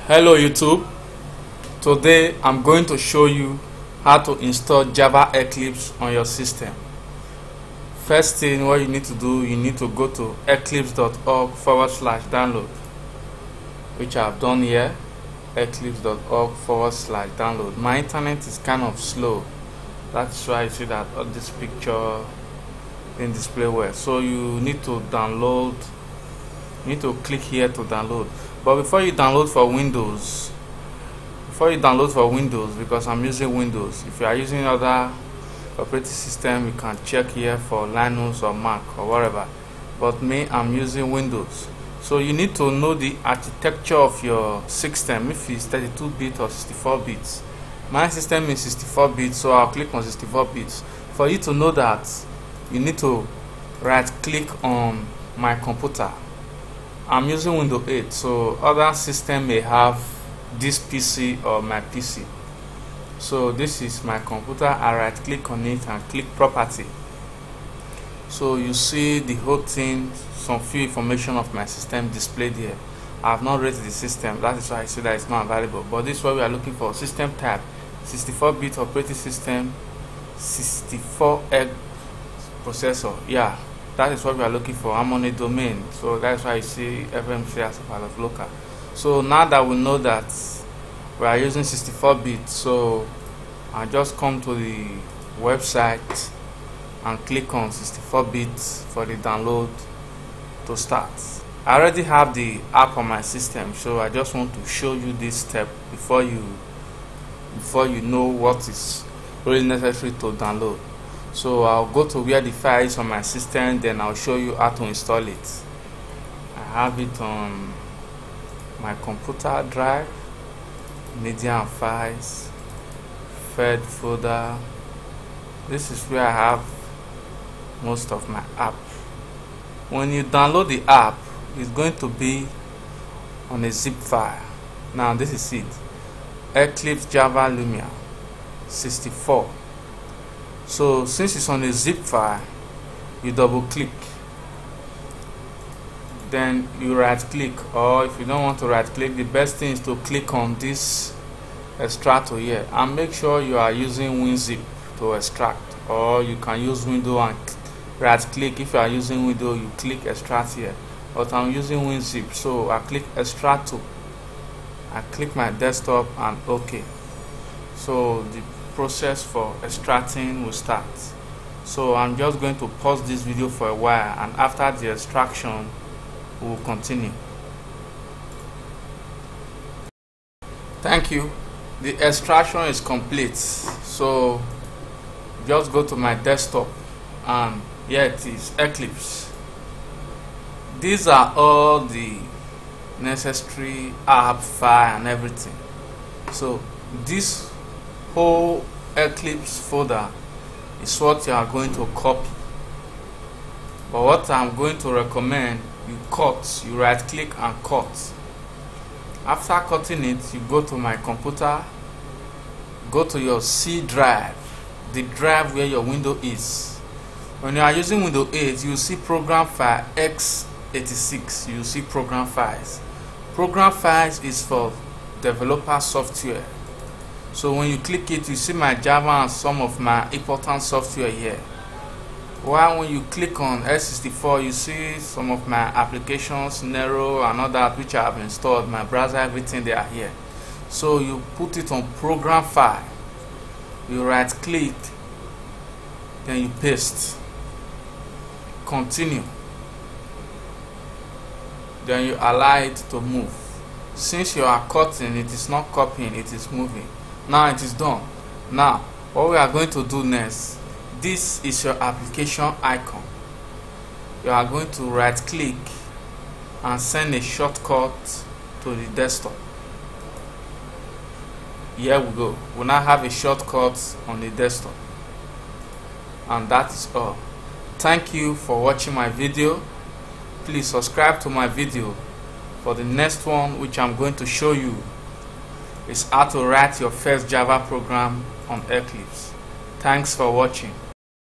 Hello YouTube. Today I'm going to show you how to install Java Eclipse on your system. First thing what you need to do, you need to go to eclipse.org/download, which I've done here. eclipse.org/download. My internet is kind of slow, that's why you see that this picture didn't display well. So you need to download, you need to click here to download. But before you download for Windows, because I'm using Windows, if you are using other operating system, you can check here for Linux or Mac or whatever. But me, I'm using Windows. So you need to know the architecture of your system, if it's 32-bit or 64 bits. My system is 64 bits, so I'll click on 64 bits. For you to know that, you need to right click on my computer. I'm using Windows 8, so other system may have this PC or my PC. So this is my computer. I right click on it and click property. So you see the whole thing, some few information of my system displayed here. I have not rated the system, that is why I say that it's not available. But this is what we are looking for. System type 64-bit operating system, 64X processor. Yeah, that is what we are looking for. I'm on a domain, so that's why you see FMC as a part of local. So now that we know that we are using 64-bit, so I just come to the website and click on 64-bit for the download to start. I already have the app on my system, so I just want to show you this step before you know what is really necessary to download. So I'll go to where the file is on my system, then I'll show you how to install it. I have it on my computer drive, media and files, fed folder. This is where I have most of my app. When you download the app, it's going to be on a zip file. Now this is it, Eclipse Java Lumia 64. So since it's on a zip file, you double click, then you right click, or if you don't want to right click, the best thing is to click on this extract here and make sure you are using WinZip to extract, or you can use window and right click. If you are using window, you click extract here, but I'm using WinZip, so I click extract to, I click my desktop and OK. So the process for extracting will start. So I'm just going to pause this video for a while, and after the extraction we will continue. Thank you. The extraction is complete, so just go to my desktop and here it is, Eclipse. These are all the necessary app file and everything. So this whole Eclipse folder is what you are going to copy, but what I'm going to recommend, you cut, you right click and cut. After cutting it, you go to my computer, go to your C drive, the drive where your window is. When you are using Windows 8, you see program file x86, you see program files. Program files is for developer software. So when you click it, you see my Java and some of my important software here. While when you click on x64, you see some of my applications, Nero and all that which I have installed, my browser, everything, they are here. So you put it on program file, you right click, then you paste, continue, then you allow it to move. Since you are cutting, it is not copying, it is moving. Now it is done. Now what we are going to do next, this is your application icon. You are going to right click and send a shortcut to the desktop. Here we go. We now have a shortcut on the desktop, and that is all. Thank you for watching my video. Please subscribe to my video for the next one, which I'm going to show you is how to write your first Java program on Eclipse. Thanks for watching.